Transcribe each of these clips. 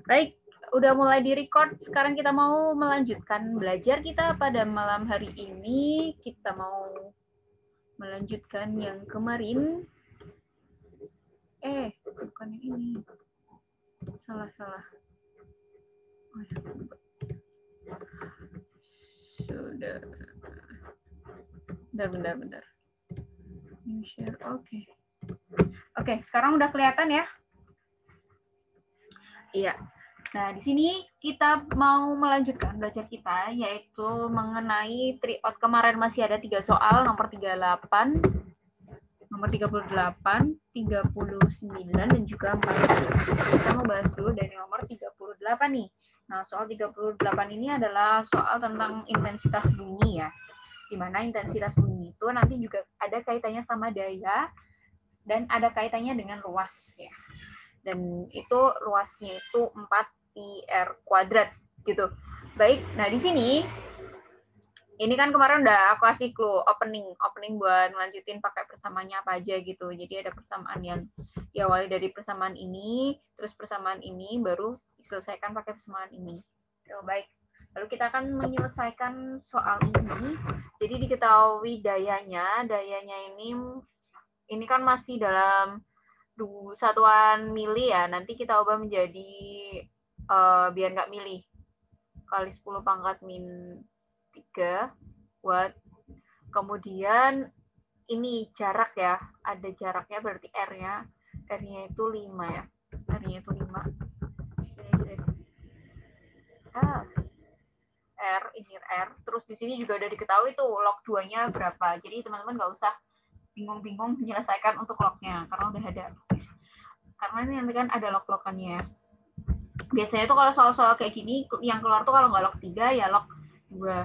Baik, udah mulai di-record. Sekarang kita mau melanjutkan belajar kita pada malam hari ini. Kita mau melanjutkan yang kemarin. Bukan yang ini. Salah. Oh, ya. Sudah. Bentar. New share, oke. Oke, sekarang udah kelihatan ya? Iya. Nah, di sini kita mau melanjutkan belajar kita, yaitu mengenai tryout. Kemarin masih ada 3 soal, nomor 38, nomor 38, 39, dan juga 40. Kita mau bahas dulu dari nomor 38 nih. Nah, soal 38 ini adalah soal tentang intensitas bunyi ya. Di mana intensitas bunyi itu nanti juga ada kaitannya sama daya dan ada kaitannya dengan luas ya. Dan itu luasnya itu 4 pi/r kuadrat gitu. Baik, nah di sini ini kan kemarin udah aku kasih clue opening buat ngelanjutin pakai persamaannya apa aja gitu. Jadi ada persamaan yang diawali dari persamaan ini, terus persamaan ini baru diselesaikan pakai persamaan ini. Baik. Lalu kita akan menyelesaikan soal ini. Jadi diketahui dayanya ini kan masih dalam satuan mili ya. Nanti kita ubah menjadi biar nggak milih kali 10 pangkat min 3 watt. Kemudian ini jarak ya, ada jaraknya berarti R-nya itu 5 ya. R-nya itu 5. R, ini R. Terus di sini juga udah diketahui tuh log 2-nya berapa. Jadi teman-teman nggak usah bingung-bingung menyelesaikan untuk lognya, karena udah ada. Karena ini nanti kan ada log-logannya. Biasanya tuh kalau soal-soal kayak gini, yang keluar tuh kalau nggak log 3, ya log 2.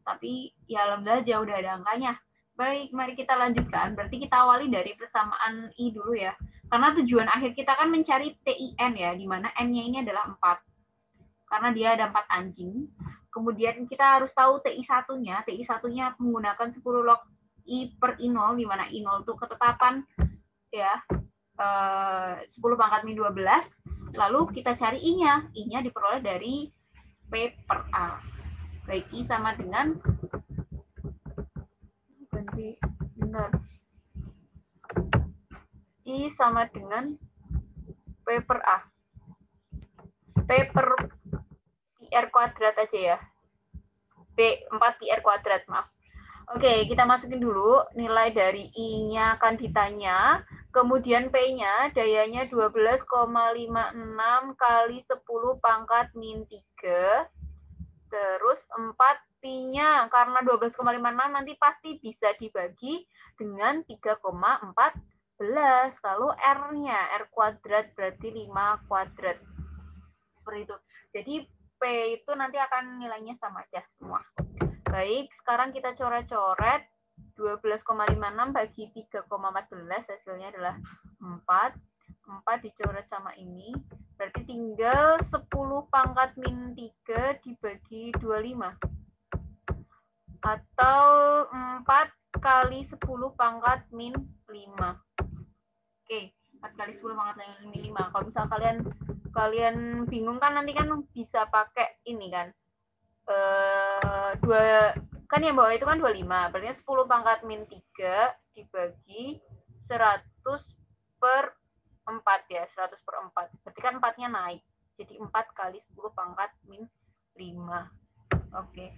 Tapi ya alhamdulillah aja udah ada angkanya. Baik, mari kita lanjutkan. Berarti kita awali dari persamaan I dulu ya. Karena tujuan akhir kita kan mencari TIN ya, di mana N-nya ini adalah 4. Karena dia ada 4 anjing. Kemudian kita harus tahu TI1-nya. TI1-nya menggunakan 10 log I per I0, di mana I0 itu ketetapan ya, 10 pangkat min 12. Lalu kita cari I-nya. I-nya diperoleh dari P per A. Baik, I sama dengan I sama dengan P per A. P per pi/r kuadrat aja ya. P 4 pi/r kuadrat, maaf. Oke, kita masukin dulu nilai dari I-nya kan ditanya. Kemudian P-nya, dayanya 12,56 kali 10 pangkat min 3. Terus 4 pi-nya, karena 12,56 nanti pasti bisa dibagi dengan 3,14. Lalu R-nya, R kuadrat berarti 5 kuadrat. Seperti itu. Jadi P itu nanti akan nilainya sama aja semua. Baik, sekarang kita coret-coret. 12,56 bagi 3,14 hasilnya adalah 4. 4 dicoret sama ini. Berarti tinggal 10 pangkat min 3 dibagi 25. Atau 4 kali 10 pangkat min 5. Oke, 4 kali 10 pangkat min 5. Kalau misal kalian bingung kan nanti kan bisa pakai ini kan. Kan yang bawah itu kan 25. Berarti 10 pangkat min 3 dibagi 100 per 4 ya, 100 per 4. Berarti kan 4-nya naik. Jadi 4 kali 10 pangkat min 5. Oke.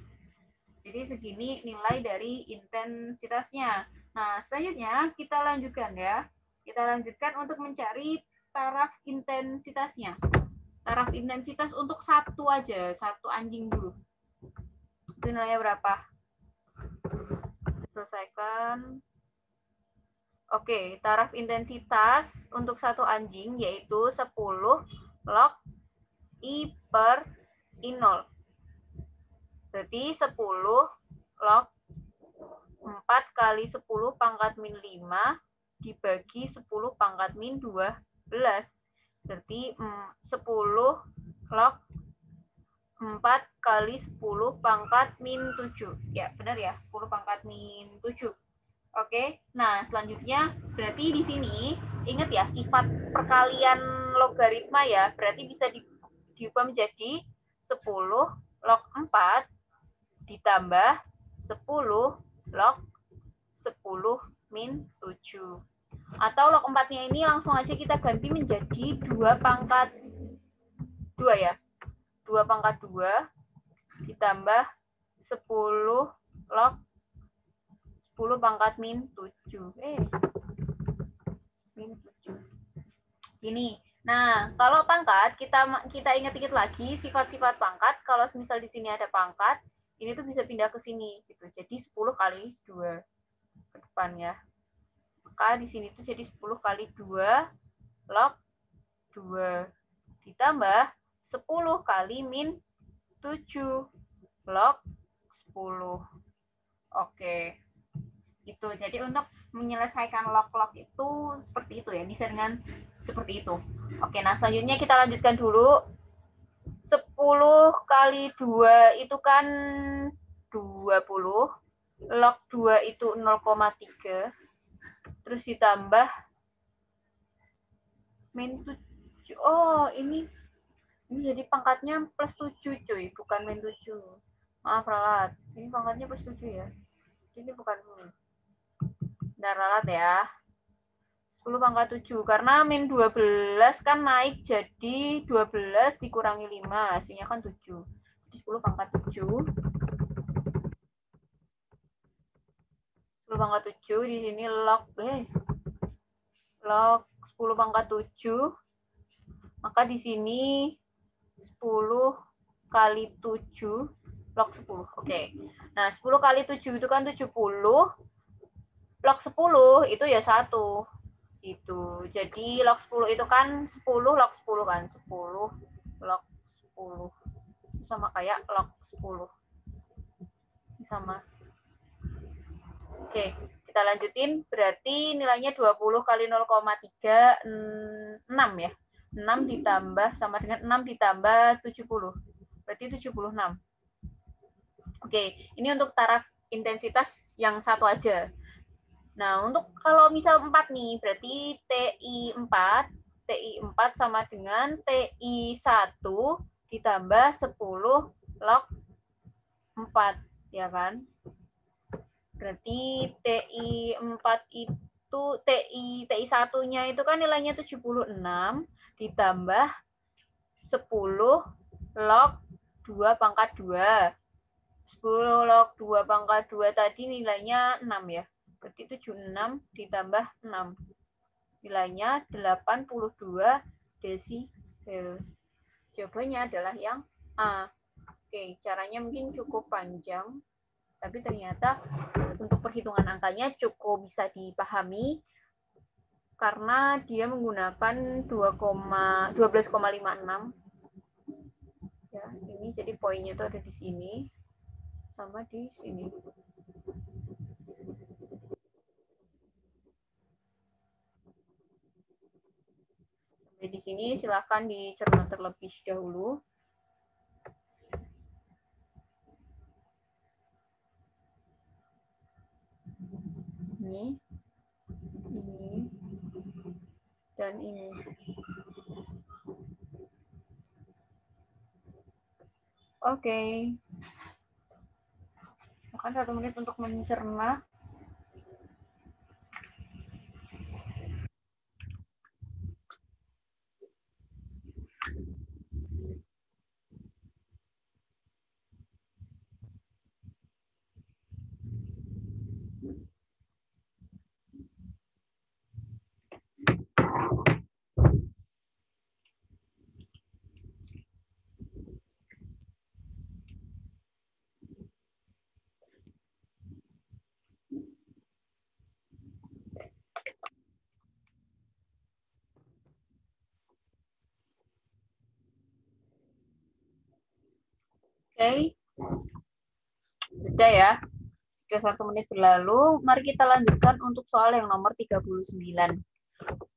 Jadi segini nilai dari intensitasnya. Nah, selanjutnya kita lanjutkan ya. Kita lanjutkan untuk mencari taraf intensitasnya. Taraf intensitas untuk satu aja, satu anjing dulu. Itu nilainya berapa? Selesaikan. Oke, taraf intensitas untuk satu anjing yaitu 10 log I per I0. Berarti 10 log 4 kali 10 pangkat min 5 dibagi 10 pangkat min 12. Berarti 10 log 4 kali 10 pangkat min 7. Ya, benar ya, 10 pangkat min 7. Oke, nah selanjutnya berarti di sini ingat ya sifat perkalian logaritma ya, berarti bisa diubah menjadi 10 log 4 ditambah 10 log 10 min 7. Atau log 4-nya ini langsung aja kita ganti menjadi 2 pangkat 2 ya. 2 pangkat 2 ditambah 10 log 10 pangkat min 7. Min 7. Ini. Nah, kalau pangkat kita ingat-ingat lagi sifat-sifat pangkat. Kalau misal di sini ada pangkat, ini tuh bisa pindah ke sini gitu. Jadi 10 kali 2 ke depan ya. Maka di sini tuh jadi 10 kali 2 log 2 ditambah 10 kali min 7 log 10. Oke. Itu. Jadi untuk menyelesaikan log-log itu seperti itu ya, desainnya seperti itu. Oke, nah selanjutnya kita lanjutkan dulu. 10 kali 2 itu kan 20. Log 2 itu 0,3. Terus ditambah min 7. Oh, ini jadi pangkatnya plus 7, cuy. Bukan min 7. Maaf, ralat. Ini pangkatnya plus 7 ya. Ini bukan min. Bentar, ralat ya. 10 pangkat 7. Karena min 12 kan naik jadi 12 dikurangi 5. Hasilnya kan 7. Jadi 10 pangkat 7. 10 pangkat 7 di sini log 10 pangkat 7. Maka di sini 10 kali 7 log 10. Oke. Nah, 10 kali 7 itu kan 70. Log 10 itu ya 1. Gitu. Jadi log 10 itu kan 10 log 10 kan. 10 log 10. Sama kayak log 10. Sama. Oke, kita lanjutin. Berarti nilainya 20 kali 0,3, 6 ya. 6 ditambah sama dengan 6 ditambah 70. Berarti 76. Oke, ini untuk taraf intensitas yang satu aja. Nah, untuk kalau misal 4 nih, berarti TI4 sama dengan TI1 ditambah 10 log 4, ya kan? Berarti TI4 itu, TI1-nya itu kan nilainya 76, ditambah 10 log 2 pangkat 2. 10 log 2 pangkat 2 tadi nilainya 6 ya. Berarti 76 ditambah 6. Nilainya 82 desibel. Jawabannya adalah yang A. Oke, caranya mungkin cukup panjang, tapi ternyata untuk perhitungan angkanya cukup bisa dipahami karena dia menggunakan 12,56. Ya, ini jadi poinnya itu ada di sini sama di sini. Sampai di sini silahkan dicerna terlebih dahulu. Ini, dan ini. Oke. Makan 1 menit untuk mencerna. Oke. Sudah ya. Sudah 1 menit berlalu. Mari kita lanjutkan untuk soal yang nomor 39.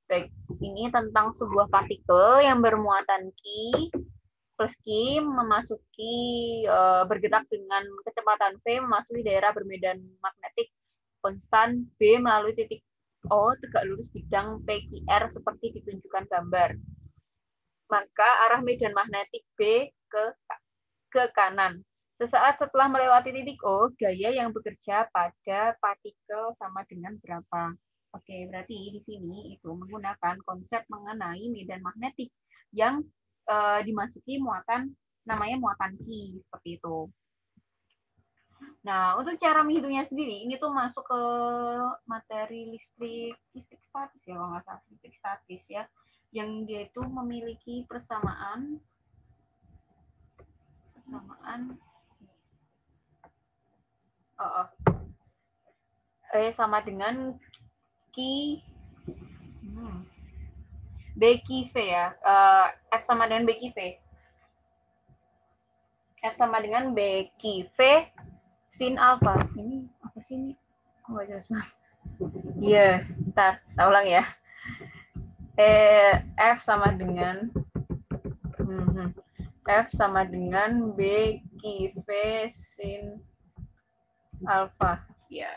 Baik, ini tentang sebuah partikel yang bermuatan Q plus Q memasuki bergerak dengan kecepatan V memasuki daerah bermedan magnetik konstan B melalui titik O tegak lurus bidang PQR seperti ditunjukkan gambar. maka arah medan magnetik B ke kanan. Sesaat setelah melewati titik O, gaya yang bekerja pada partikel sama dengan berapa? Oke, berarti di sini itu menggunakan konsep mengenai medan magnetik yang dimasuki muatan, namanya muatan Q, seperti itu. Nah, untuk cara menghitungnya sendiri, ini tuh masuk ke materi listrik statis ya, kalau nggak salah, listrik statis ya, yang dia itu memiliki persamaan sama dengan Q BQV ya, F sama dengan BQV. F sama dengan BQV sin alpha. Ini apa sih ini? Oh, nggak jelas banget. Iya, ntar, kita ulang ya. F sama dengan F sama dengan BQV sin alpha. Ya.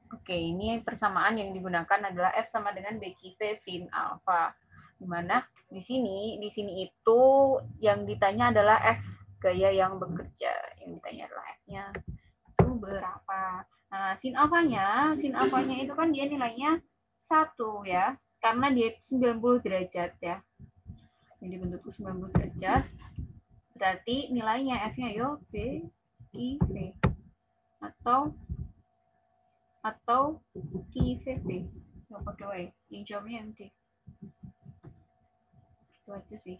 Oke, ini persamaan yang digunakan adalah F sama dengan BQV sin alpha. Dimana di sini itu yang ditanya adalah F, gaya yang bekerja. Yang ditanya adalah F-nya itu berapa. Nah, sin alfanya itu kan dia nilainya 1 ya, karena dia 90 derajat ya. Jadi bentukku 90 derajat. Berarti nilainya F-nya yo B, I, V. Atau IVB. Yang pakai Y. Yang jawabnya yang D. Itu aja sih.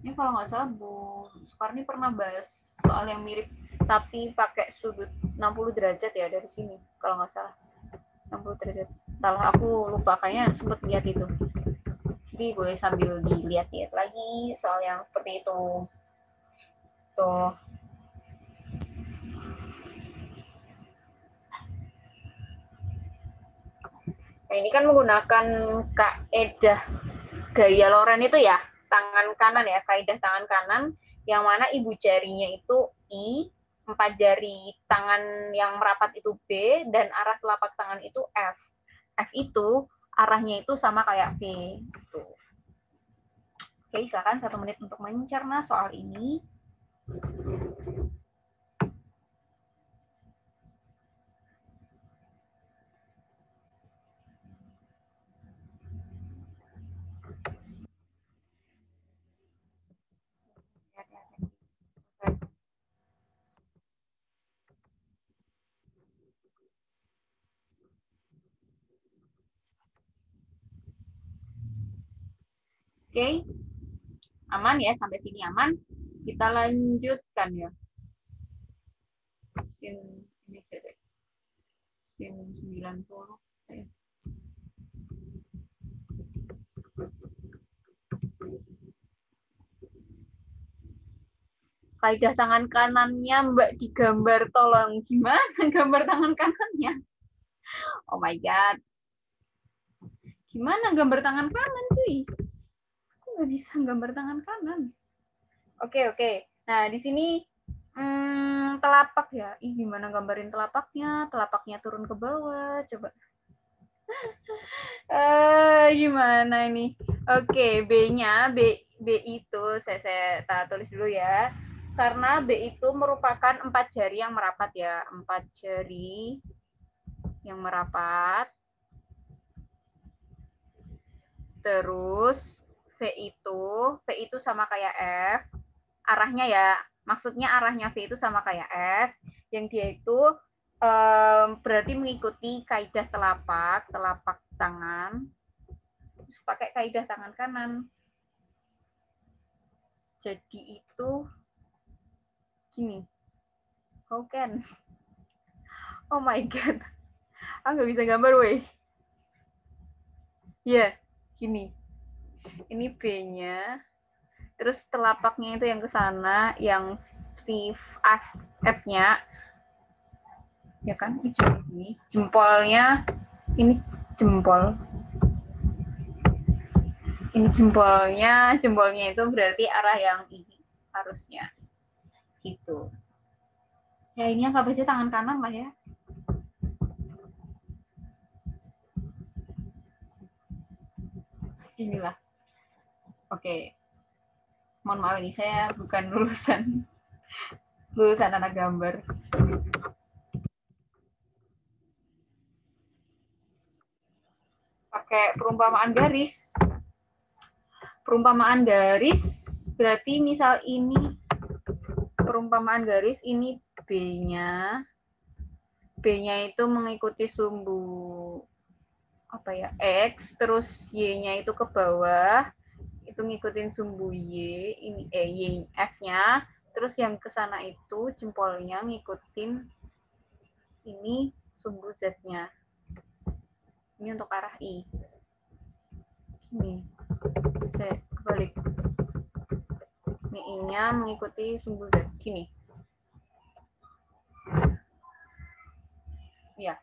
Ini kalau nggak salah Bu Sukarni pernah bahas soal yang mirip tapi pakai sudut 60 derajat ya dari sini kalau nggak salah 60 derajat. Salah aku lupa, kayaknya sempat lihat itu. Jadi boleh sambil dilihat-lihat lagi soal yang seperti itu. Tuh. Nah, ini kan menggunakan kaidah gaya Loren itu ya, tangan kanan ya, kaidah tangan kanan, yang mana ibu jarinya itu I, 4 jari tangan yang merapat itu B, dan arah telapak tangan itu F. F itu arahnya itu sama kayak V. Gitu. Oke, silakan 1 menit untuk mencerna soal ini. Oke, aman ya, sampai sini aman. Kita lanjutkan ya. Sin 90. Kaidah tangan kanannya Mbak digambar, tolong. Gimana gambar tangan kanannya? Oh my god. Gimana gambar tangan kanan, cuy? Aku nggak bisa gambar tangan kanan. Oke. Nah, di sini telapak ya. Ih, gimana gambarin telapaknya? Telapaknya turun ke bawah. Coba. Gimana ini? Oke, B-nya, B itu saya tulis dulu ya. Karena B itu merupakan 4 jari yang merapat ya. 4 jari yang merapat. Terus V itu sama kayak F. Arahnya ya, maksudnya arahnya V itu sama kayak F. Yang dia itu berarti mengikuti kaidah telapak tangan. Terus pakai kaidah tangan kanan. Jadi itu gini. How can? Oh my god. Nggak bisa gambar, weh. Ya, gini. Ini B-nya. Terus telapaknya itu yang ke sana, yang si F-nya. Ya kan? Ini jempolnya. Ini jempol. Ini jempolnya itu berarti arah yang ini harusnya. Gitu. Ya, ini yang nggak baca tangan kanan lah ya. inilah. Oke. Mohon maaf ini saya bukan lulusan anak gambar. Pakai perumpamaan garis. Perumpamaan garis berarti misal ini perumpamaan garis, ini B-nya. B-nya itu mengikuti sumbu apa ya? X, terus Y-nya itu ke bawah. Itu ngikutin sumbu Y, ini Y F-nya. Terus yang ke sana itu jempolnya ngikutin ini sumbu Z-nya. Ini untuk arah I. Ini saya kebalik. Ini I-nya mengikuti sumbu Z. Gini. Ya.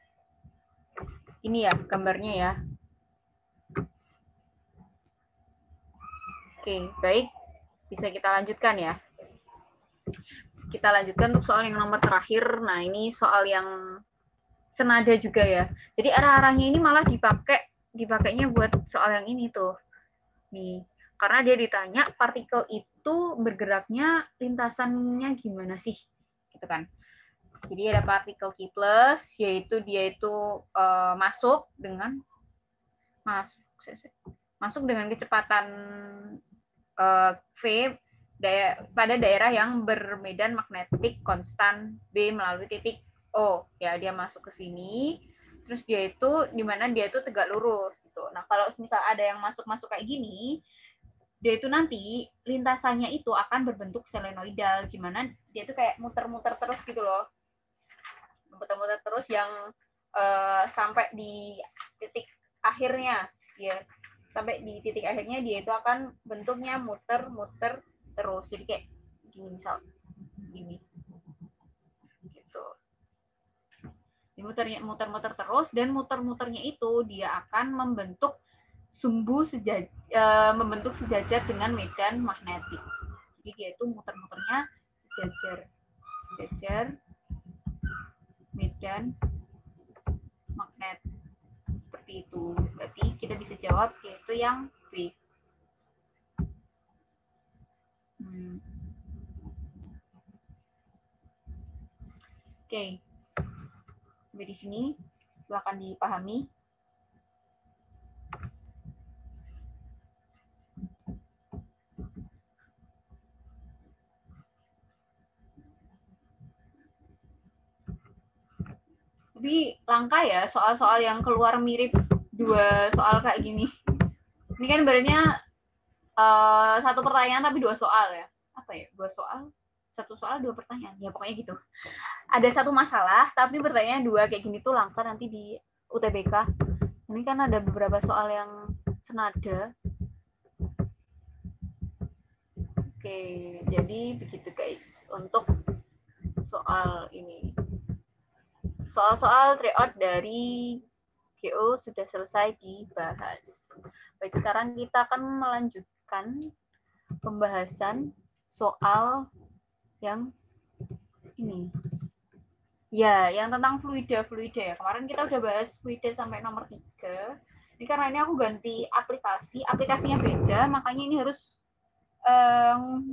Ini ya gambarnya ya. Oke, baik. Bisa kita lanjutkan ya. Kita lanjutkan untuk soal yang nomor terakhir. Nah, ini soal yang senada juga ya. Jadi arah-arahnya ini malah dipakainya buat soal yang ini tuh. Nih, karena dia ditanya partikel itu bergeraknya lintasannya gimana sih? Gitu kan. Jadi ada partikel Q+, yaitu dia itu masuk dengan kecepatan V pada daerah yang bermedan magnetik konstan B melalui titik O. Ya, dia masuk ke sini. Terus dia itu di mana dia itu tegak lurus gitu. Nah, kalau misal ada yang masuk kayak gini, dia itu nanti lintasannya itu akan berbentuk selenoidal, gimana dia itu kayak muter-muter terus gitu loh. Muter-muter terus yang sampai di titik akhirnya. Ya, sampai di titik akhirnya dia itu akan bentuknya muter-muter terus. Jadi kayak gini misal gini. Gitu. Muter-muter terus dan muter-muternya itu dia akan membentuk membentuk sejajar dengan medan magnetik. Jadi dia itu muter-muternya sejajar medan magnet. Seperti itu. Berarti kita bisa jawab yaitu yang B. Oke. Sampai di sini silakan dipahami. Tapi langka ya soal-soal yang keluar mirip dua soal kayak gini. Ini kan sebenarnya satu pertanyaan tapi dua soal ya. Apa ya? Dua soal, satu soal dua pertanyaan. Ya pokoknya gitu. Ada satu masalah tapi pertanyaan dua kayak gini tuh langka nanti di UTBK. Ini kan ada beberapa soal yang senada. Oke, jadi begitu guys untuk soal ini. Soal-soal tryout dari GO sudah selesai dibahas. Baik, sekarang kita akan melanjutkan pembahasan soal yang ini. Ya, yang tentang fluida ya. Kemarin kita udah bahas fluida sampai nomor 3. Ini karena ini aku ganti aplikasinya beda, makanya ini harus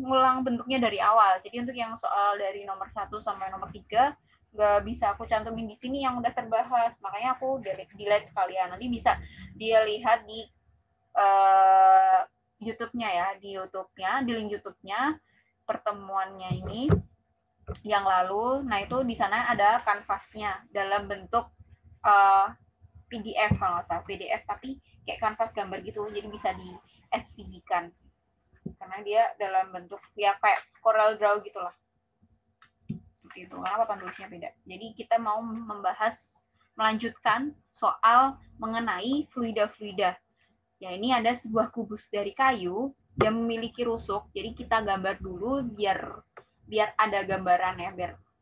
ngulang bentuknya dari awal. Jadi untuk yang soal dari nomor 1 sampai nomor 3 nggak bisa aku cantumin di sini yang udah terbahas, makanya aku delete sekalian. Nanti bisa dia lihat di YouTube-nya ya, di link YouTube-nya pertemuannya ini yang lalu. Nah itu di sana ada kanvasnya dalam bentuk PDF kalau nggak salah, PDF tapi kayak kanvas gambar gitu, jadi bisa di SVG-kan karena dia dalam bentuk ya kayak Corel Draw gitulah. Itu karena papan tulisnya beda. Jadi kita mau melanjutkan soal mengenai fluida. Ya, ini ada sebuah kubus dari kayu yang memiliki rusuk. Jadi kita gambar dulu biar ada gambaran ya,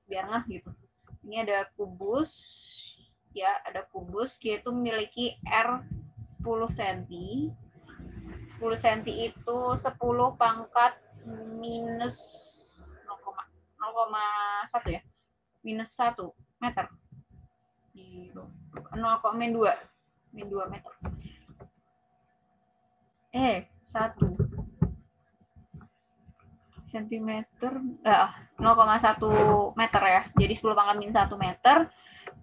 biar ngeh gitu. Ini ada kubus, ya ada kubus, dia itu memiliki R 10 cm. 10 cm itu 10 pangkat minus 0,1 ya, minus 1 meter, 0,2 meter. sentimeter, 0,1 meter ya. Jadi 10 pangkat min 1 meter.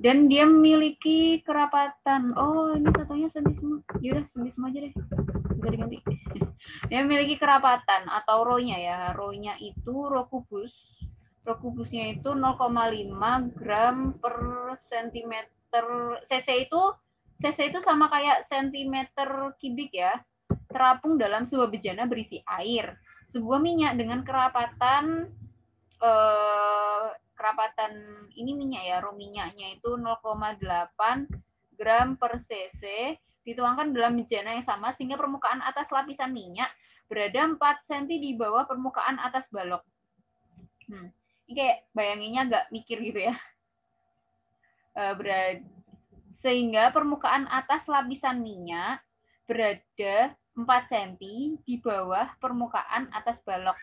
Dan dia memiliki kerapatan. Oh, ini satunya senti semua. Yaudah, senti semua aja deh. Bisa diganti. Dia memiliki kerapatan atau rho-nya ya. Rho-nya itu rho kubus. Rho kubusnya itu 0,5 gram per sentimeter. cc itu sama kayak sentimeter kubik ya. Terapung dalam sebuah bejana berisi air. Sebuah minyak dengan kerapatan ini minyak ya, rho minyaknya itu 0,8 gram per cc dituangkan dalam bejana yang sama sehingga permukaan atas lapisan minyak berada 4 cm di bawah permukaan atas balok. Ini kayak bayanginnya agak mikir gitu ya. Sehingga permukaan atas lapisan minyak berada 4 cm di bawah permukaan atas balok.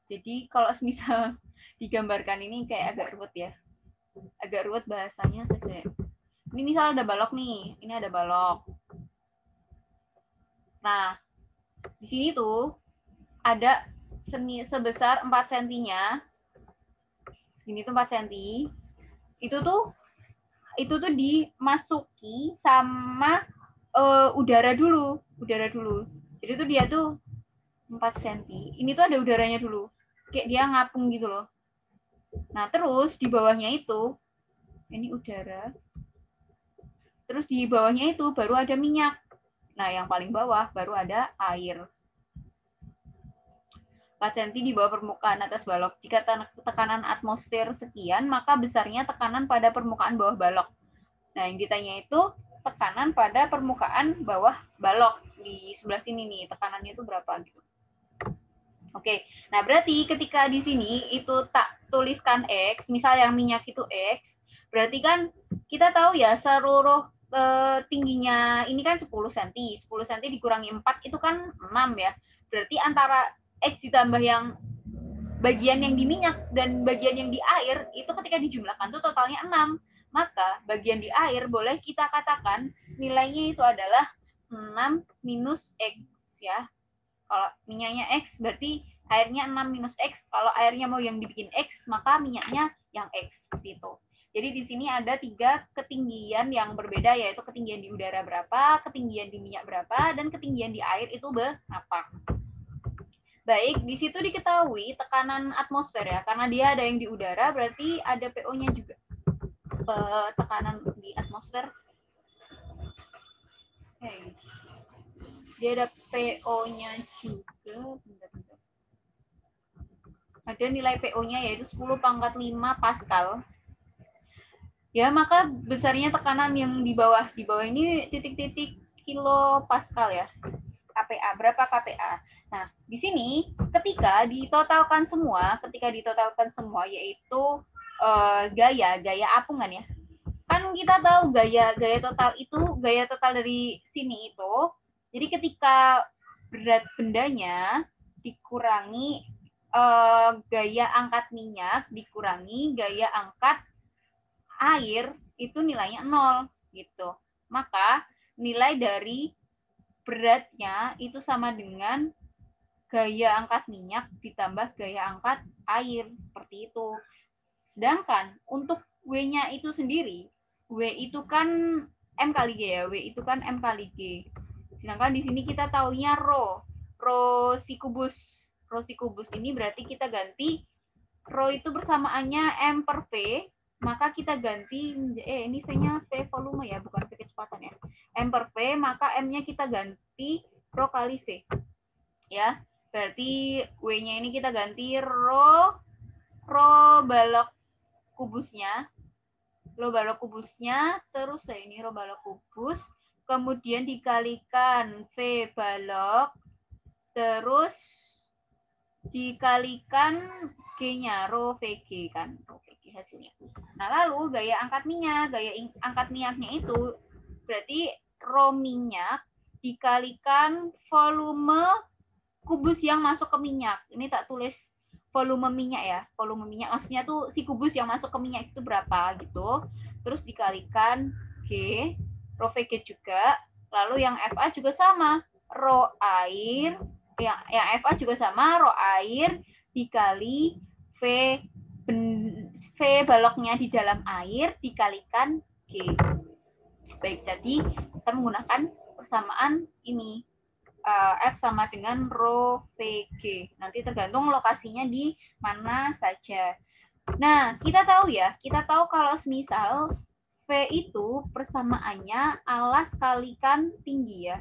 Jadi kalau misal digambarkan ini kayak agak ruwet ya. Agak ruwet bahasanya. Ini misal ada balok nih. Ini ada balok. Nah, di sini tuh ada sebesar 4 cm-nya. Segini tuh 4 cm. Itu tuh dimasuki sama udara dulu. Jadi tuh dia tuh 4 cm. Ini tuh ada udaranya dulu. Kayak dia ngapung gitu loh. Nah, terus di bawahnya itu, ini udara. Terus di bawahnya itu baru ada minyak. Nah, yang paling bawah baru ada air. 4 cm di bawah permukaan atas balok. Jika tekanan atmosfer sekian, maka besarnya tekanan pada permukaan bawah balok. Nah, yang ditanya itu tekanan pada permukaan bawah balok. Di sebelah sini nih, tekanannya itu berapa gitu. Oke, nah berarti ketika di sini itu tak tuliskan X, misal yang minyak itu X, berarti kan kita tahu ya seluruh tingginya ini kan 10 cm. 10 cm dikurangi 4 itu kan 6 ya. Berarti antara X ditambah yang bagian yang di minyak dan bagian yang di air, itu ketika dijumlahkan itu totalnya 6. Maka bagian di air boleh kita katakan nilainya itu adalah 6 minus X ya. Kalau minyaknya X, berarti airnya 6 minus X. Kalau airnya mau yang dibikin X, maka minyaknya yang X. Seperti itu. Jadi di sini ada 3 ketinggian yang berbeda, yaitu ketinggian di udara berapa, ketinggian di minyak berapa, dan ketinggian di air itu berapa. Baik, di situ diketahui tekanan atmosfer ya. Karena dia ada yang di udara, berarti ada PO-nya juga. Tekanan di atmosfer. Okay. Dia ada PO-nya juga. Bentar. Ada nilai PO-nya yaitu 10 pangkat 5 Pascal. Ya, maka besarnya tekanan yang di bawah. Di bawah ini titik-titik kilo Pascal ya. KPA, berapa KPA? Nah, di sini ketika ditotalkan semua yaitu gaya apungan ya. Kan kita tahu gaya total dari sini itu. Jadi ketika berat bendanya dikurangi gaya angkat minyak dikurangi gaya angkat air itu nilainya 0 gitu. Maka nilai dari beratnya itu sama dengan gaya angkat minyak ditambah gaya angkat air seperti itu. Sedangkan untuk W-nya itu sendiri, W itu kan M kali G ya, W itu kan M kali G. Sedangkan di sini kita taunya rho si kubus. Rho si kubus ini berarti kita ganti rho itu bersamaannya M per V, maka kita ganti ini V-nya V volume ya, bukan V kecepatan ya. M per V, maka M-nya kita ganti rho kali V. Ya, berarti W-nya ini kita ganti rho balok kubusnya. Rho balok kubusnya, terus ya ini rho balok kubus, kemudian dikalikan V balok, terus dikalikan G-nya, rho VG kan, rho VG hasilnya. Nah, lalu gaya angkat minyaknya itu berarti rho minyak dikalikan volume kubus yang masuk ke minyak. Ini tak tulis volume minyak ya. Volume minyak maksudnya tuh si kubus yang masuk ke minyak itu berapa gitu. Terus dikalikan G, rho VG juga. Lalu yang FA juga sama, rho air. Yang FA juga sama, rho air dikali V baloknya di dalam air dikalikan G. Baik, jadi kita menggunakan persamaan ini. F sama dengan rho VG. Nanti tergantung lokasinya di mana saja. Nah, kita tahu kalau semisal V itu persamaannya alas kalikan tinggi ya.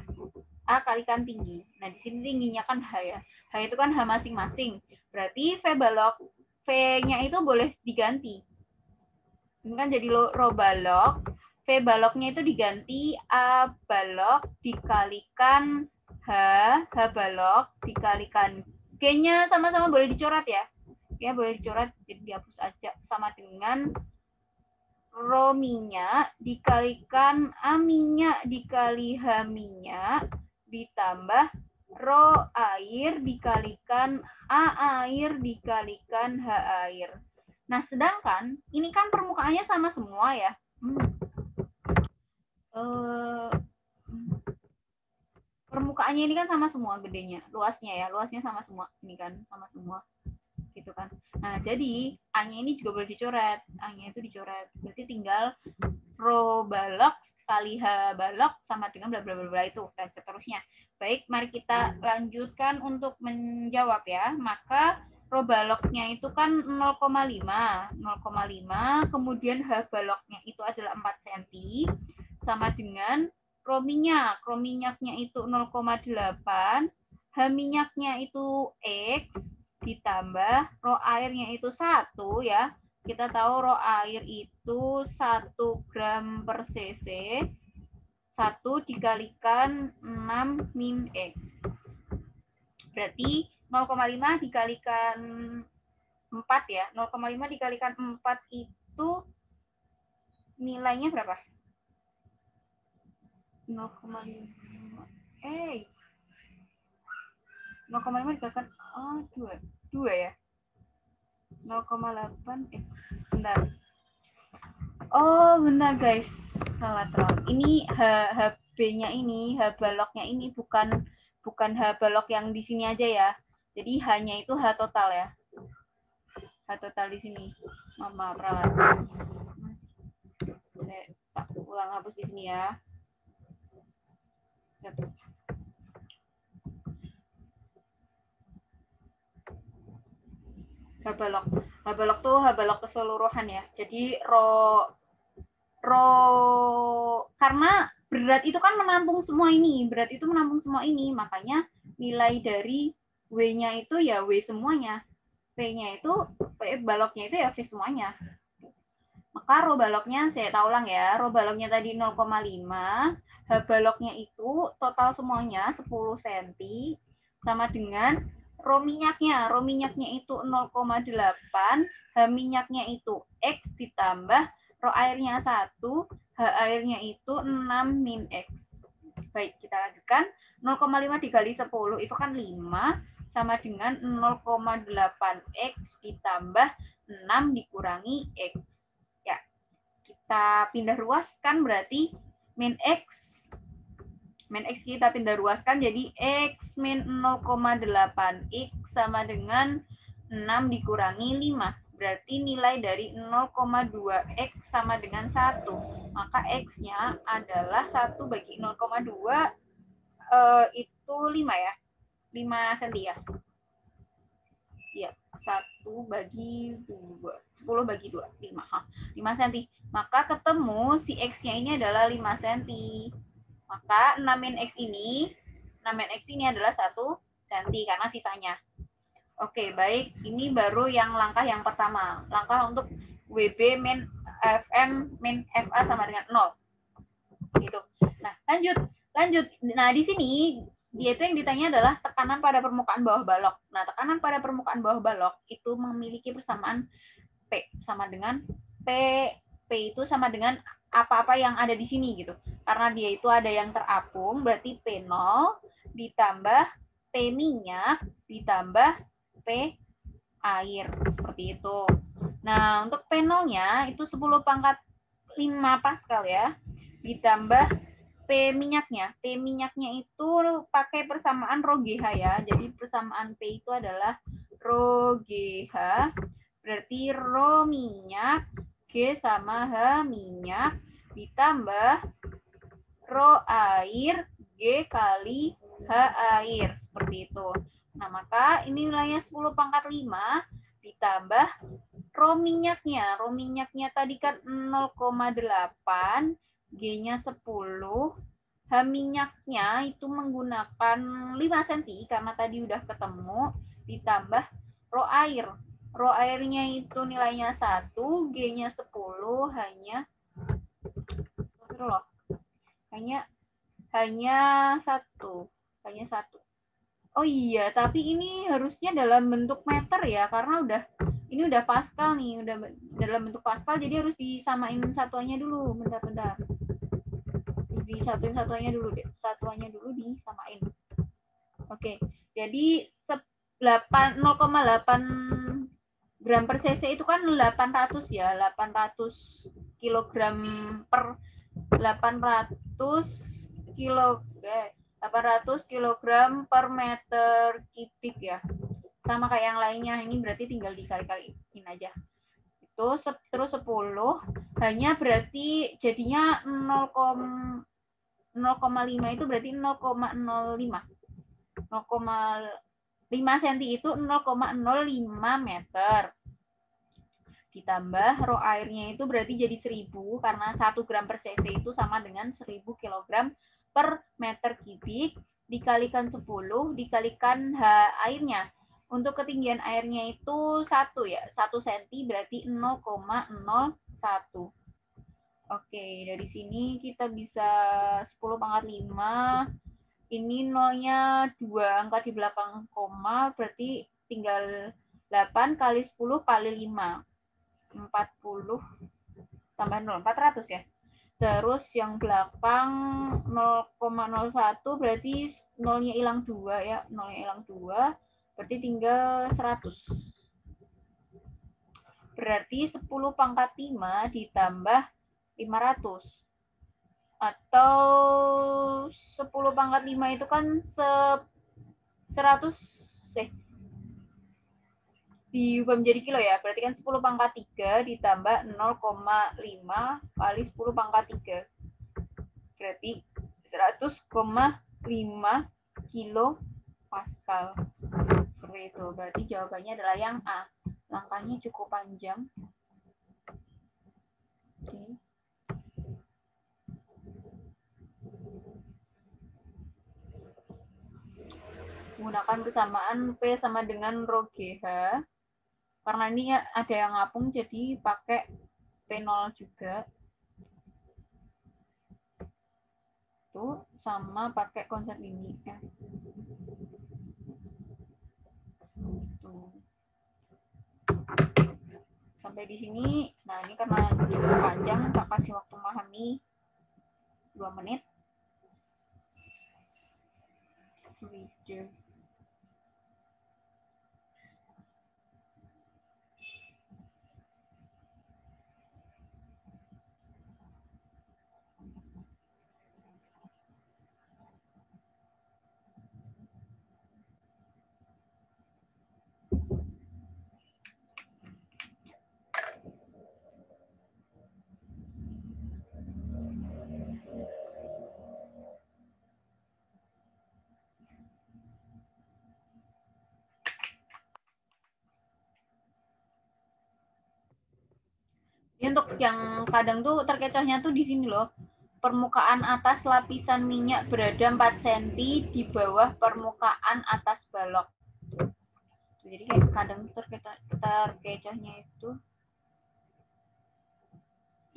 A kalikan tinggi. Nah, di sini tingginya kan H ya. H itu kan H masing-masing. Berarti V balok V-nya itu boleh diganti. Ini kan jadi rho balok. V baloknya itu diganti A balok dikalikan H balok dikalikan G-nya sama-sama boleh dicoret ya. Ya, boleh dicoret, jadi dihapus aja. Sama dengan rho minyak dikalikan A minyak dikali H minyak ditambah rho air dikalikan A air dikalikan H air. Nah, sedangkan ini kan permukaannya sama semua ya. Permukaannya ini kan sama semua gedenya, luasnya sama semua, ini kan sama semua, gitu kan. Nah, jadi A-nya ini juga boleh dicoret, A-nya itu dicoret, berarti tinggal rho balok kali H balok sama dengan bla bla bla itu, dan seterusnya. Baik, mari kita lanjutkan untuk menjawab ya. Maka rho baloknya itu kan 0,5, kemudian H baloknya itu adalah 4 cm, sama dengan rho minyaknya itu 0,8, H minyaknya itu X, ditambah rho airnya itu 1 ya. Kita tahu rho air itu 1 gram per cc, 1 dikalikan 6 min X. Berarti 0,5 dikalikan 4 ya. 0,5 dikalikan 4 itu nilainya berapa? 0,5 dikalikan 2 ya. 0,8 bentar. Oh, benar guys. Salah. Ini HB-nya ini, H baloknya ini bukan H balok yang di sini aja ya. Jadi hanya itu H total ya. H total di sini. Mama perawat. Saya ulang hapus di sini ya. H balok tuh H balok keseluruhan ya. Jadi rho karena berat itu kan menampung semua ini. Berat itu menampung semua ini, makanya nilai dari W-nya itu ya W semuanya. V-nya itu baloknya itu ya V semuanya. Maka rho baloknya saya tak ulang ya. Rho baloknya tadi 0,5, H baloknya itu total semuanya 10 cm sama dengan rho minyaknya. Rho minyaknya itu 0,8, H minyaknya itu X ditambah rho airnya 1, H airnya itu 6 min X. Baik, kita lanjutkan. 0,5 dikali 10 itu kan 5 sama dengan 0,8 X ditambah 6 dikurangi X. Ya, kita pindah ruaskan berarti min X kita pindah ruaskan jadi X min 0,8 X sama dengan 6 dikurangi 5. Berarti nilai dari 0,2 X sama dengan 1. Maka X-nya adalah 1 bagi 0,2 itu 5 ya. 5 cm ya. Ya, 1 bagi 2. 10 bagi 2. 5 cm. Maka ketemu si X-nya ini adalah 5 cm. Maka 6 min X ini adalah 1 cm karena sisanya. Oke, baik. Ini baru yang langkah yang pertama. Langkah untuk WB min FM min FA sama dengan 0. Gitu. Nah, lanjut. Nah, di sini dia itu yang ditanya adalah tekanan pada permukaan bawah balok. Nah, tekanan pada permukaan bawah balok itu memiliki persamaan P sama dengan P itu sama dengan apa-apa yang ada di sini gitu. Karena dia itu ada yang terapung, berarti P0 ditambah P minyak ditambah P air. Seperti itu. Nah, untuk P0-nya itu 10 pangkat 5 Pascal ya. Ditambah P minyaknya. P minyaknya itu pakai persamaan rho GH ya. Jadi persamaan P itu adalah Rho GH, berarti Rho minyak, G sama H minyak, ditambah Rho air, G kali H air. Seperti itu. Nah, maka ini nilainya 10 pangkat 5, ditambah Rho minyaknya. Rho minyaknya tadi kan 0,8, G-nya 10, H minyaknya itu menggunakan 5 cm karena tadi udah ketemu, ditambah Rho air. Rho airnya itu nilainya 1, G-nya 10, hanya satu. Oh iya, tapi ini harusnya dalam bentuk meter ya, karena ini udah Pascal nih, udah dalam bentuk Pascal, jadi harus disamain satuannya dulu. Bentar. Disatuin satuannya dulu disamain. Oke, jadi 0,8 gram per cc itu kan 800 ya, 800 kilogram per 800 kilogram per meter kubik ya. Sama kayak yang lainnya, ini berarti tinggal dikali-kaliin aja. Itu terus 10 hanya berarti jadinya 0,5 itu berarti 0,05. 0,5 cm itu 0,05 meter. Ditambah Rho airnya itu berarti jadi 1000 karena 1 gram per cc itu sama dengan 1000 kg per meter kubik dikalikan 10 dikalikan H airnya. Untuk ketinggian airnya itu 1 ya, 1 cm berarti 0,01. Oke, dari sini kita bisa 10 pangkat 5. Ini nolnya 2 angka di belakang koma, berarti tinggal 8 kali 10 kali 5. 40 tambah 0, 400 ya. Terus yang belakang 0,01 berarti nolnya hilang 2 ya, nolnya hilang 2, berarti tinggal 100. Berarti 10 pangkat 5 ditambah 500. Atau 10 pangkat 5 itu kan 100 diubah menjadi kilo ya, berarti kan 10 pangkat 3 ditambah 0,5 kali 10 pangkat 3. Berarti 100,5 kilo Pascal. Seperti itu. Berarti jawabannya adalah yang A. Langkahnya cukup panjang. Oke. Menggunakan kesamaan P sama dengan Rho GH. Karena ini ada yang ngapung, jadi pakai P0 juga. Tuh, sama pakai konsep ini. Ya. Tuh. Sampai di sini. Nah, ini karena cukup panjang, tak kasih waktu memahami 2 menit. Video. Ini untuk yang kadang tuh terkecohnya tuh di sini loh. Permukaan atas lapisan minyak berada 4 cm di bawah permukaan atas balok. Jadi kayak kadang terkecohnya itu.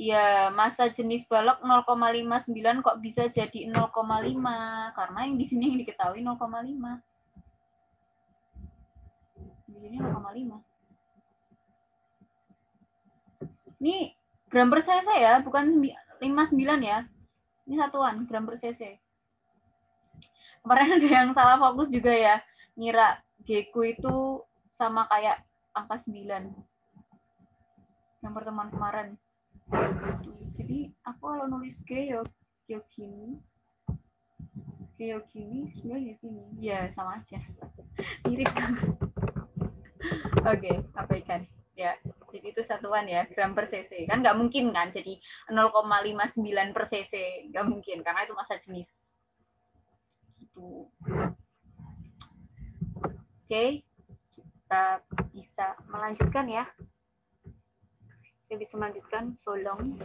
Ya, massa jenis balok 0,59 kok bisa jadi 0,5? Karena yang di sini yang diketahui 0,5. Di sini 0,5. Ini gram per cc ya, bukan 59 ya. Ini satuan, gram per cc. Kemarin ada yang salah fokus juga ya. Ngira G-ku itu sama kayak angka 9. Yang pertemuan kemarin. Jadi aku kalau nulis G ya gini. G gini, sebenarnya gini. Ya, sama aja. Mirip. Oke, abaikan. Ya, jadi itu satuan ya, gram per cc. Kan nggak mungkin kan, jadi 0,59 per cc. Nggak mungkin, karena itu massa jenis. Gitu. Oke, kita bisa melanjutkan ya. Kita bisa melanjutkan solong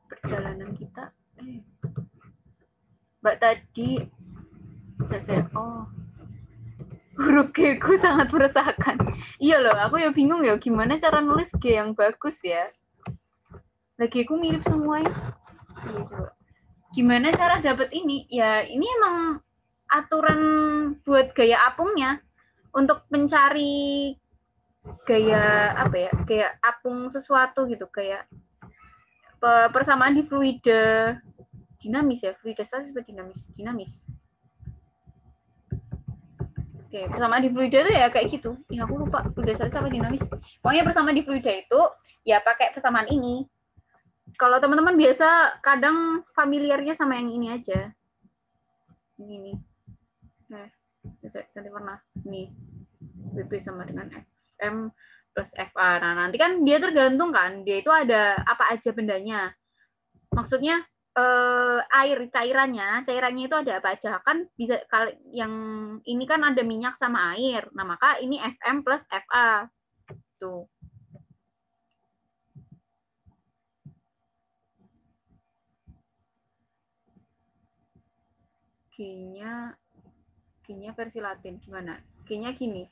perjalanan kita. Mbak tadi, oh, huruf G ku sangat meresahkan. Iya loh, aku ya bingung ya gimana cara nulis G yang bagus ya. Lagi aku mirip semua ya. Gitu. Gimana cara dapet ini? Ya ini emang aturan buat gaya apungnya. Untuk mencari gaya apa ya? Kayak apung sesuatu gitu, kayak persamaan di fluida dinamis ya, fluida statis atau dinamis. Oke, persamaan di fluida itu ya kayak gitu. Ya aku lupa fluida statis sama dinamis. Pokoknya persamaan di fluida itu ya pakai persamaan ini. Kalau teman-teman biasa kadang familiarnya sama yang ini aja. Ini nih. Nah, ganti warna. Nih. BB sama dengan FM plus FA. Nah, nanti kan dia tergantung kan, dia itu ada apa aja bendanya. Maksudnya air cairannya itu ada apa aja kan, bisa yang ini kan ada minyak sama air. Nah, maka ini FM plus FA. Tuh. G-nya versi Latin gimana? G-nya gini.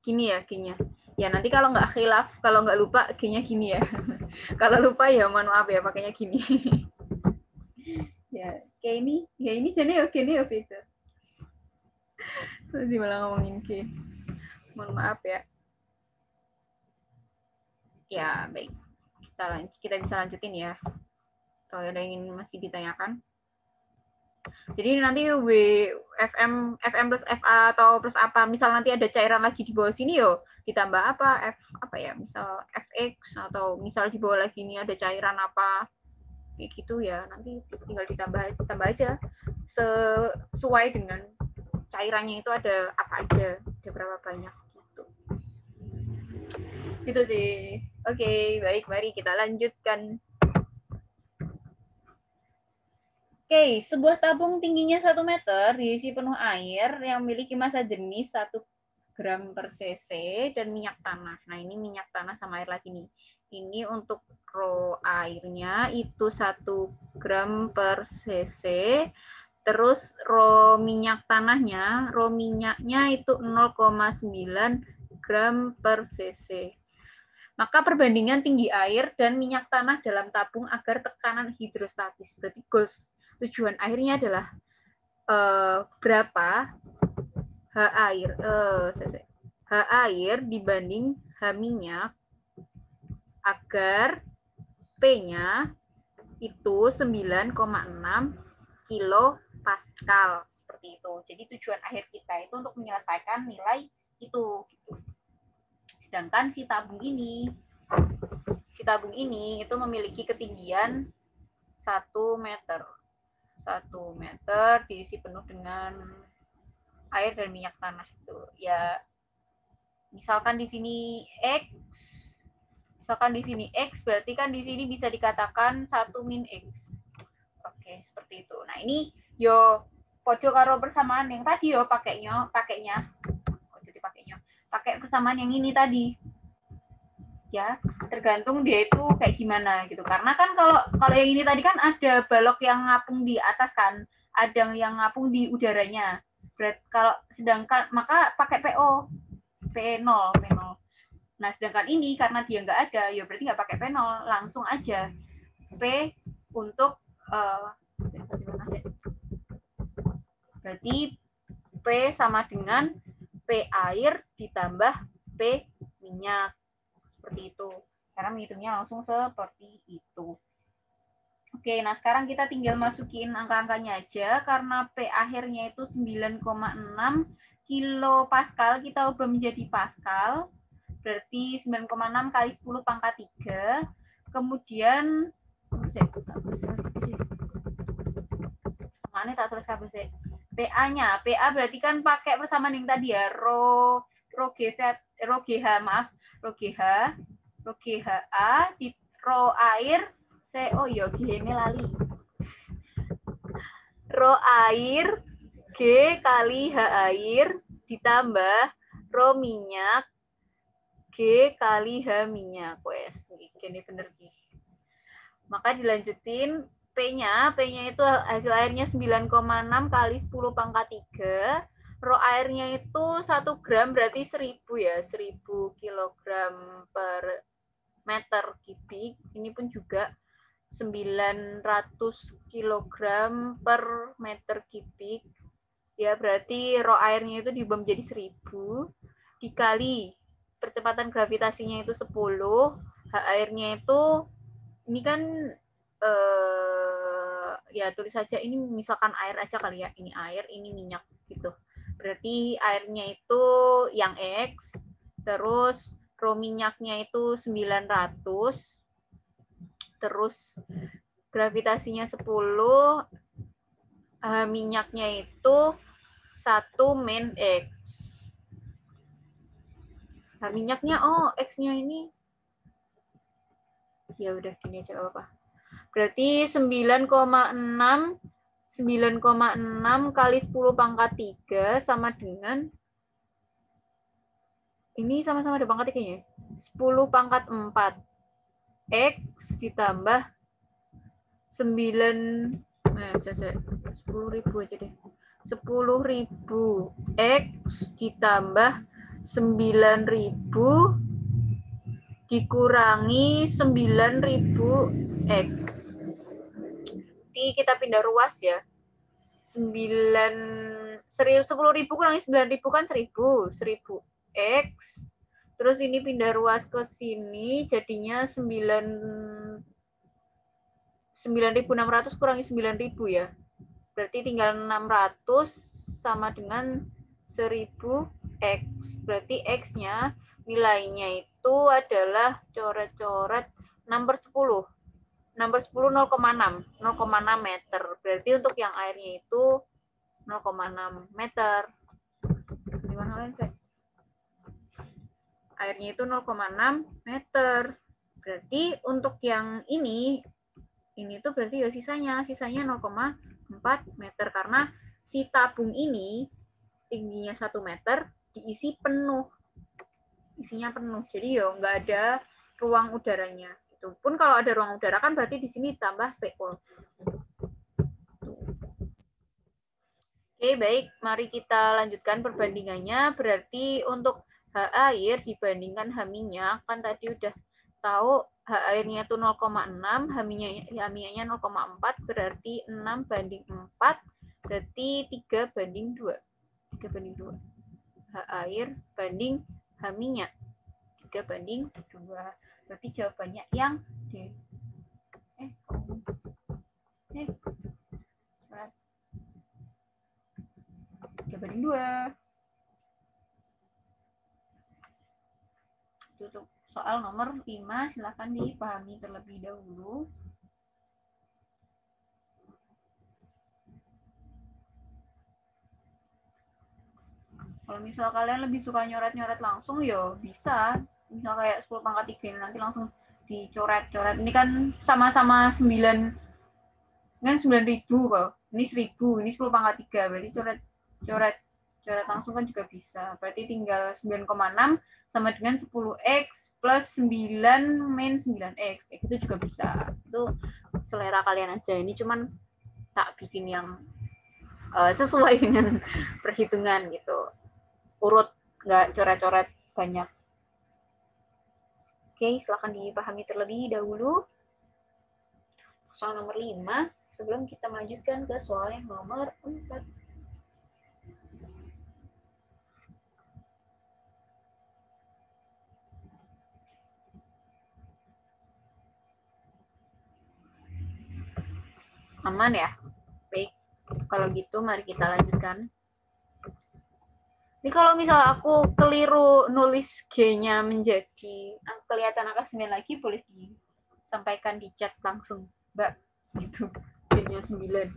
Gini ya G-nya. Ya nanti kalau nggak khilaf, kalau nggak lupa G-nya gini ya. Kalau lupa ya mohon maaf ya pakainya gini. Ya kayak ini, ya ini jadi oke nih oke itu. Masih malah ngomongin G. Mohon maaf ya. Ya baik, kita bisa lanjutin ya. Kalau ada yang masih ditanyakan. Jadi nanti FM plus FA atau plus apa, misal nanti ada cairan lagi di bawah sini yo, ditambah apa ya, misal FX atau misal di bawah lagi ini ada cairan apa kayak gitu ya, nanti tinggal ditambah aja sesuai dengan cairannya itu ada apa aja, ada berapa banyak gitu sih. Oke, baik, mari kita lanjutkan. Oke, sebuah tabung tingginya 1 meter diisi penuh air yang memiliki massa jenis 1 gram per cc dan minyak tanah. Nah, ini minyak tanah sama air lagi nih. Ini untuk rho airnya itu 1 gram per cc. Terus rho minyak tanahnya, rho minyaknya itu 0,9 gram per cc. Maka perbandingan tinggi air dan minyak tanah dalam tabung agar tekanan hidrostatis. Berarti goals tujuan akhirnya adalah berapa H air dibanding H minyak agar P-nya itu 9,6 kilo Pascal seperti itu. Jadi tujuan akhir kita itu untuk menyelesaikan nilai itu. Sedangkan si tabung ini itu memiliki ketinggian 1 meter. 1 meter diisi penuh dengan air dan minyak tanah itu. Ya, misalkan di sini X, berarti kan di sini bisa dikatakan 1 min X. Oke, seperti itu. Nah, ini yo podo karo persamaan yang tadi yo pakainya. Pakai persamaan yang ini tadi. Ya, tergantung dia itu kayak gimana gitu. Karena kan kalau yang ini tadi kan ada balok yang ngapung di atas kan, ada yang ngapung di udaranya. Kalau sedangkan maka pakai PO, P0. Nah, sedangkan ini karena dia nggak ada, ya berarti nggak pakai P0, langsung aja P untuk berarti P sama dengan P air ditambah P minyak. Seperti itu. Karena menghitungnya langsung seperti itu. Oke, nah sekarang kita tinggal masukin angka-angkanya aja. Karena P akhirnya itu 9,6 kilo Pascal, kita ubah menjadi Pascal. Berarti 9,6 kali 10 pangkat 3. Kemudian, samaannya tak terus kabeh sih. P PA-nya. PA berarti kan pakai persamaan yang tadi ya. Rho GH, maaf. Rho GHA di rho air. Oh iya, G ini lali. Rho air G kali H air ditambah rho minyak G kali H minyak. Wes, ini bener nih. Maka dilanjutin P-nya itu hasil airnya 9,6 kali 10 pangkat 3. Rho airnya itu 1 gram berarti 1000 ya, 1000 kilogram per meter kubik. Ini pun juga 900 kilogram per meter kubik. Ya, berarti rho airnya itu diubah menjadi 1000 dikali percepatan gravitasinya itu 10, H airnya itu ini kan ya tulis saja ini misalkan air aja kali ya, ini air, ini minyak gitu. Berarti airnya itu yang X, terus rho minyaknya itu 900, terus gravitasinya 10, minyaknya itu 1 min X. Nah, minyaknya, X-nya ini, ya udah gini aja, gak apa-apa. Berarti 9,6 kali 10 pangkat 3 sama dengan, ini sama-sama ada pangkat 3 ya, 10 pangkat 4. X ditambah 10.000 aja deh. 10.000 X ditambah 9.000 dikurangi 9.000 X. Jadi kita pindah ruas ya. 10.000 kurangi 9.000 kan 1000 X. Terus ini pindah ruas ke sini jadinya 9.600 kurangi 9.000 ya. Berarti tinggal 600 sama dengan 1000 X. Berarti X-nya nilainya itu adalah coret-coret 6/10. 6/10 0,6 meter. Berarti untuk yang airnya itu 0,6 meter. Gimana kalian cek? Airnya itu 0,6 meter. Berarti untuk yang ini tuh berarti ya sisanya 0,4 meter karena si tabung ini tingginya 1 meter diisi penuh. Isinya penuh. Jadi ya nggak ada ruang udaranya. Itu pun kalau ada ruang udara kan berarti di sini tambah PO. Oke, baik. Mari kita lanjutkan perbandingannya. Berarti untuk H air dibandingkan H minyak, kan tadi udah tahu H airnya itu 0,6, H minyaknya 0,4, berarti 6/4, berarti 3/2. 3/2. H air banding H minyak. 3/2. Berarti jawabannya yang D. 3/2. Untuk soal nomor 5, silakan dipahami terlebih dahulu. Kalau misal kalian lebih suka nyoret-nyoret langsung, ya bisa. Misal kayak 10 pangkat 3 ini nanti langsung dicoret-coret. Ini kan sama-sama 9, kan 9.000 kok. Ini 1.000, ini 10 pangkat 3. Berarti coret langsung kan juga bisa. Berarti tinggal 9,6 sama dengan 10X plus 9 min 9X. Itu juga bisa. Itu selera kalian aja. Ini cuman tak bikin yang sesuai dengan perhitungan gitu. Urut, nggak coret-coret banyak. Oke, silakan dipahami terlebih dahulu. Soal nomor 5, sebelum kita melanjutkan ke soal yang nomor 4. Aman ya? Baik, kalau gitu mari kita lanjutkan. Ini kalau misal aku keliru nulis G-nya menjadi kelihatan angka 9 lagi, boleh disampaikan di chat langsung, Mbak. Gitu, G-nya 9.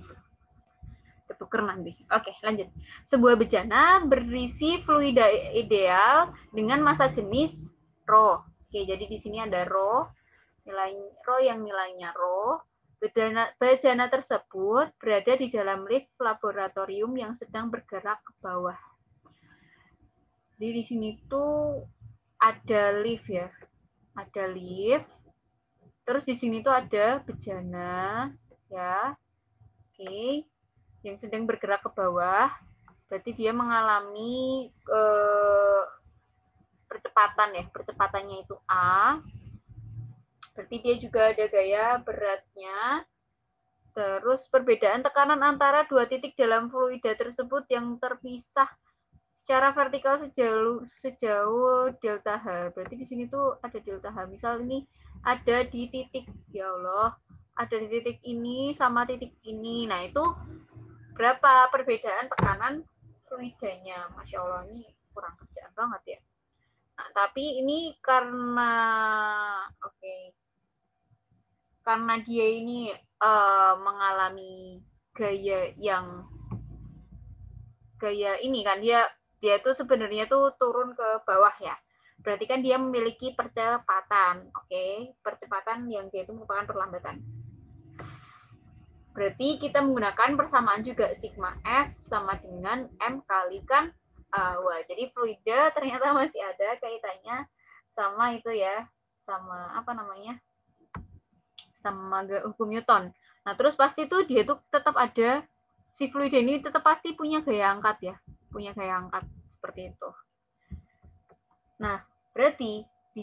Ketukar tuker nanti. Oke, lanjut. Sebuah bejana berisi fluida ideal dengan massa jenis rho. Oke, jadi di sini ada rho, yang nilainya rho. Bejana tersebut berada di dalam lift laboratorium yang sedang bergerak ke bawah. Jadi di sini tuh ada lift ya, ada lift. Terus di sini tuh ada bejana, ya, oke, yang sedang bergerak ke bawah. Berarti dia mengalami percepatan ya, percepatannya itu A. Berarti dia juga ada gaya beratnya. Terus perbedaan tekanan antara dua titik dalam fluida tersebut yang terpisah secara vertikal sejauh delta H. Berarti di sini tuh ada delta H. Misal ini ada di titik, ya Allah, ada di titik ini sama titik ini. Nah, itu berapa perbedaan tekanan fluidanya. Masya Allah, ini kurang kerjaan banget ya. Nah, tapi ini karena, karena dia ini mengalami gaya ini kan, dia tuh sebenarnya tuh turun ke bawah ya. Berarti kan dia memiliki percepatan, percepatan yang dia itu merupakan perlambatan. Berarti kita menggunakan persamaan juga, sigma F sama dengan M kalikan wah, jadi fluida ternyata masih ada kaitannya sama itu ya, sama apa namanya, sama hukum Newton. Nah, terus pasti tuh dia tuh tetap ada, si fluida ini tetap pasti punya gaya angkat ya, punya gaya angkat seperti itu. Nah, berarti di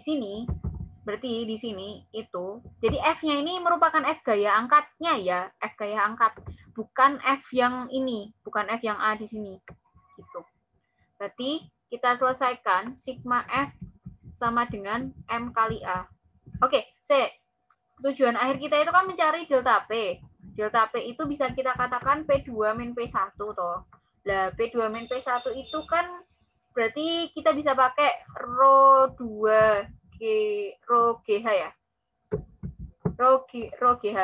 sini itu, jadi F-nya ini merupakan F gaya angkatnya ya, F gaya angkat, bukan F yang ini, bukan F yang A di sini. Gitu. Berarti kita selesaikan sigma F sama dengan M kali A. Oke, tujuan akhir kita itu kan mencari delta P. Delta P itu bisa kita katakan P2 min P1 toh. Lah, P2 min P1 itu kan berarti kita bisa pakai rho 2 rho GH ya. Rho GH.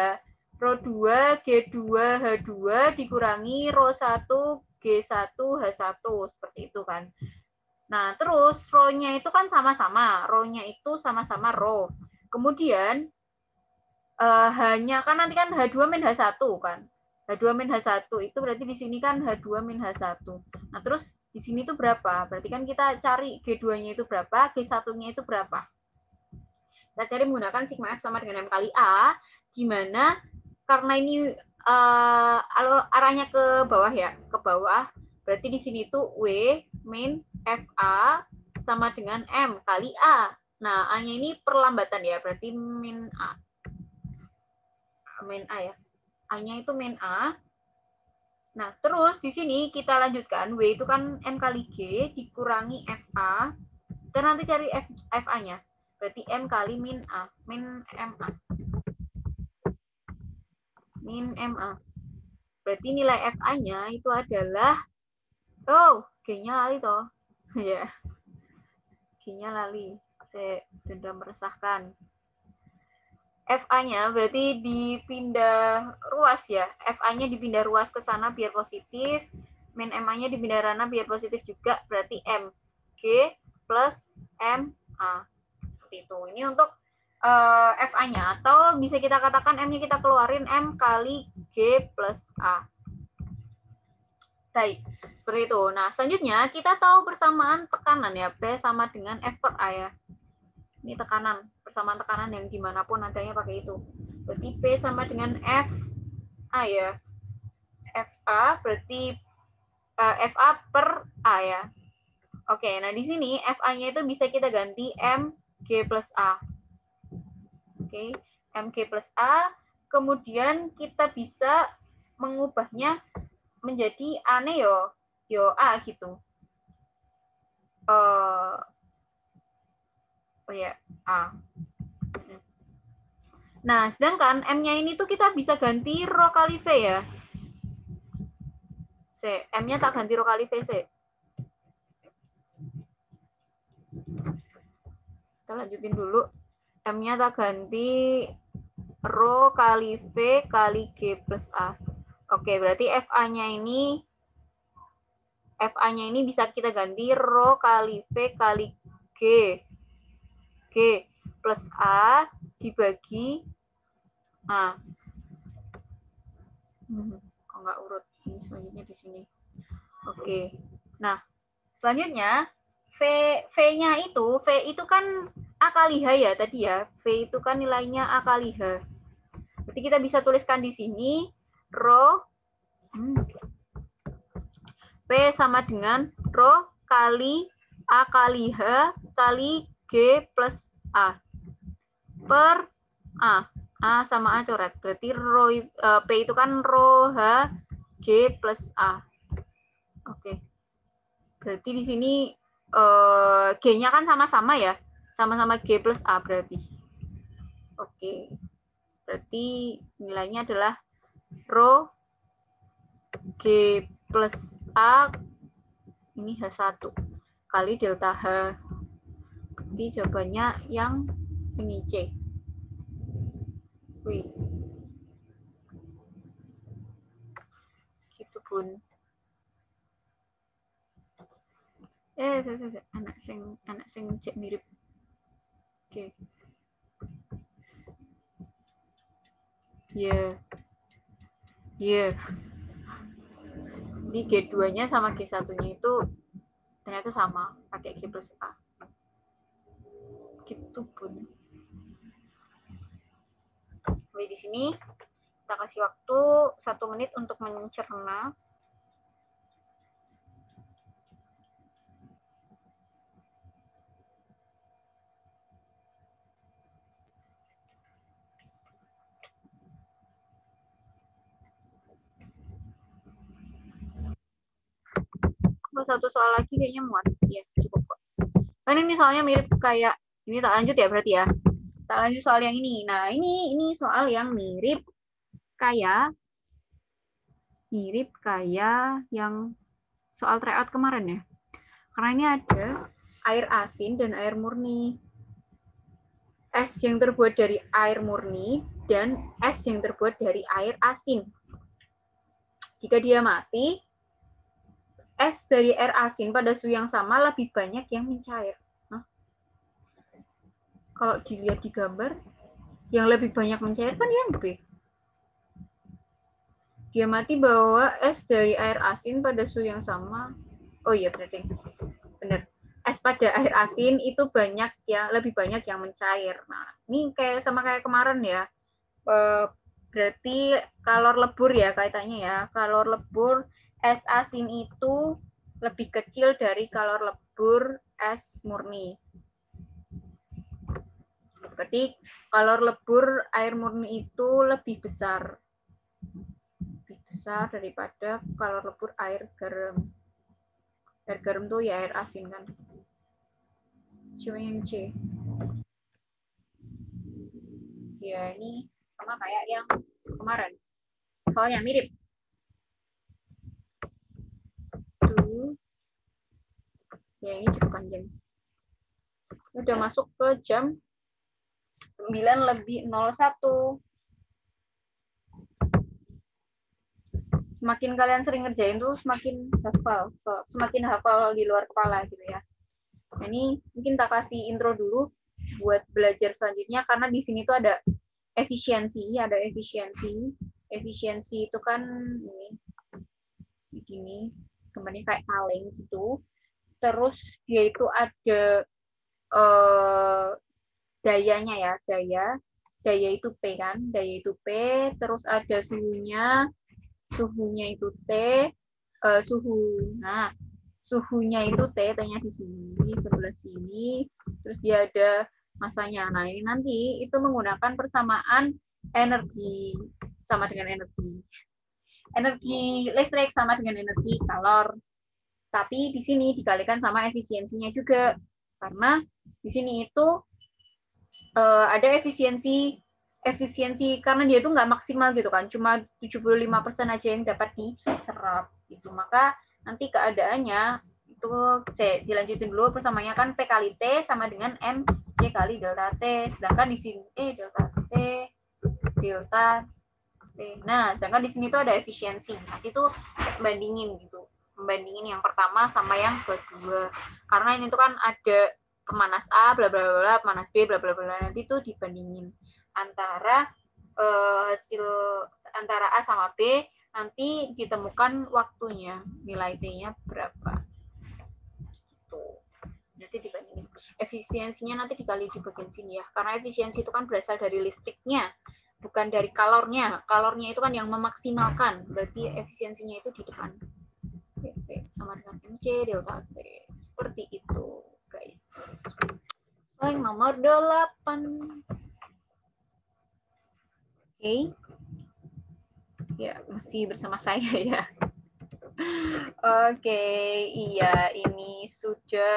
Rho 2 G2 H2 dikurangi rho 1 G1 H1 seperti itu kan. Nah, terus rho-nya itu kan sama-sama. Rho-nya itu sama-sama rho. Kemudian H-nya kan nanti kan H2 min H1 kan. H2 min H1 itu berarti di sini kan H2 min H1. Nah, terus di sini tuh berapa? Berarti kan kita cari G2-nya itu berapa, G1-nya itu berapa. Kita cari menggunakan sigma F sama dengan M kali A, di mana karena ini arahnya ke bawah ya, ke bawah. Berarti di sini tuh W min FA sama dengan M kali A. Nah, A-nya ini perlambatan ya, berarti min A. Min A ya. A-nya itu min A. Nah, terus di sini kita lanjutkan. W itu kan M kali G dikurangi FA. Kita nanti cari FA-nya. Berarti M kali min A. Min MA. Min MA. Berarti nilai FA-nya itu adalah, G-nya lali toh. Ya. G-nya lali. Saya sudah meresahkan. FA-nya berarti dipindah ruas ya. FA-nya dipindah ruas ke sana biar positif. Min MA-nya dipindah sana biar positif juga. Berarti M. G plus MA. Seperti itu. Ini untuk FA-nya. Atau bisa kita katakan M-nya kita keluarin M kali G plus A. Baik. Seperti itu. Nah, selanjutnya kita tahu persamaan tekanan ya. P sama dengan F per A ya. Ini tekanan. Persamaan tekanan yang dimanapun adanya pakai itu. Berarti P sama dengan F A ya. FA berarti FA per A ya. Oke, nah di sini FA-nya itu bisa kita ganti MG plus A. Oke, MG plus A. Kemudian kita bisa mengubahnya menjadi A-nya yo A gitu. A. Nah, sedangkan M-nya ini tuh kita bisa ganti rho kali V ya. M-nya tak ganti rho kali V, Kita lanjutin dulu. M-nya tak ganti rho kali V kali G plus A. Oke, berarti FA-nya ini bisa kita ganti rho kali V kali G. G plus A dibagi A. Kok nggak urut? Ini selanjutnya di sini. Oke. Nah, selanjutnya V-nya V itu kan A kali H ya tadi ya. V itu kan nilainya A kali H. Berarti kita bisa tuliskan di sini rho P sama dengan rho kali A kali H kali G plus A per A. A sama A coret. Berarti rho P itu kan rho H G plus A. Oke. Berarti di sini G-nya kan sama-sama ya. Sama-sama G plus A berarti. Oke. Berarti nilainya adalah rho G plus A ini H1 kali delta H. Berarti jawabannya yang ini C. Wih. Gitu Bun. Anak sing cek mirip. Oke. Iya. Iya. Di G2-nya sama G1-nya itu ternyata sama, pakai G plus A. Gitu Bun. Oke, di sini kita kasih waktu 1 menit untuk mencerna. Satu soal lagi kayaknya muat. Ya, cukup kok. Kan ini soalnya mirip kayak, ini tak lanjut ya berarti ya. Tak lanjut soal yang ini. Nah, ini soal yang mirip kayak yang soal tryout kemarin ya. Karena ini ada air asin dan air murni. Es yang terbuat dari air murni dan es yang terbuat dari air asin. Jika dia mati, es dari air asin pada suhu yang sama lebih banyak yang mencair. Nah, kalau dilihat di gambar, yang lebih banyak mencair kan yang B. Dia mati bahwa es dari air asin pada suhu yang sama. Oh iya berarti benar. Es pada air asin itu lebih banyak yang mencair. Nah, ini sama kayak kemarin ya. Berarti kalor lebur ya kaitannya ya. Kalor lebur es asin itu lebih kecil dari kalor lebur es murni. Berarti kalor lebur air murni itu lebih besar daripada kalor lebur air garam. Air garam tuh ya air asin kan. Cuma yang C. Ya ini sama kayak yang kemarin. Soalnya mirip. Tuh. Ya ini cukup panjang. Udah masuk ke jam 9:01. Semakin kalian sering ngerjain tuh semakin hafal di luar kepala gitu ya. Nah, ini mungkin tak kasih intro dulu buat belajar selanjutnya karena di sini tuh ada efisiensi. Efisiensi itu kan ini begini, gambarnya kayak kaleng gitu. Terus dia itu ada dayanya ya, daya itu P kan, terus ada suhunya itu T, suhunya itu T-nya di sini, sebelah sini, terus dia ada masanya. Nah, ini nanti itu menggunakan persamaan energi sama dengan energi listrik sama dengan energi kalor. Tapi di sini dikalikan sama efisiensinya juga. Karena di sini itu ada efisiensi karena dia itu nggak maksimal gitu kan, cuma 75% aja yang dapat diserap gitu. Maka nanti keadaannya itu dilanjutin dulu persamaannya kan P kali T sama dengan MC kali delta T. Sedangkan di sini delta T delta Oke. Nah, sedangkan di sini tuh ada efisiensi. Nanti tuh bandingin gitu. Membandingin yang pertama sama yang kedua. Karena ini tuh kan ada pemanas A, bla bla bla, pemanas B, bla bla bla. Nanti tuh dibandingin antara hasil antara A sama B, nanti ditemukan waktunya, nilai T-nya berapa. Tuh. Nanti dibandingin. Efisiensinya nanti dikali di bagian sini ya. Karena efisiensi itu kan berasal dari listriknya, bukan dari kalornya. Kalornya itu kan yang memaksimalkan, berarti efisiensinya itu di depan. Oke, sama dengan MC delta T. Seperti itu, guys. Yang nomor 8. Oke. Ya, masih bersama saya ya. Oke, iya, ini sudah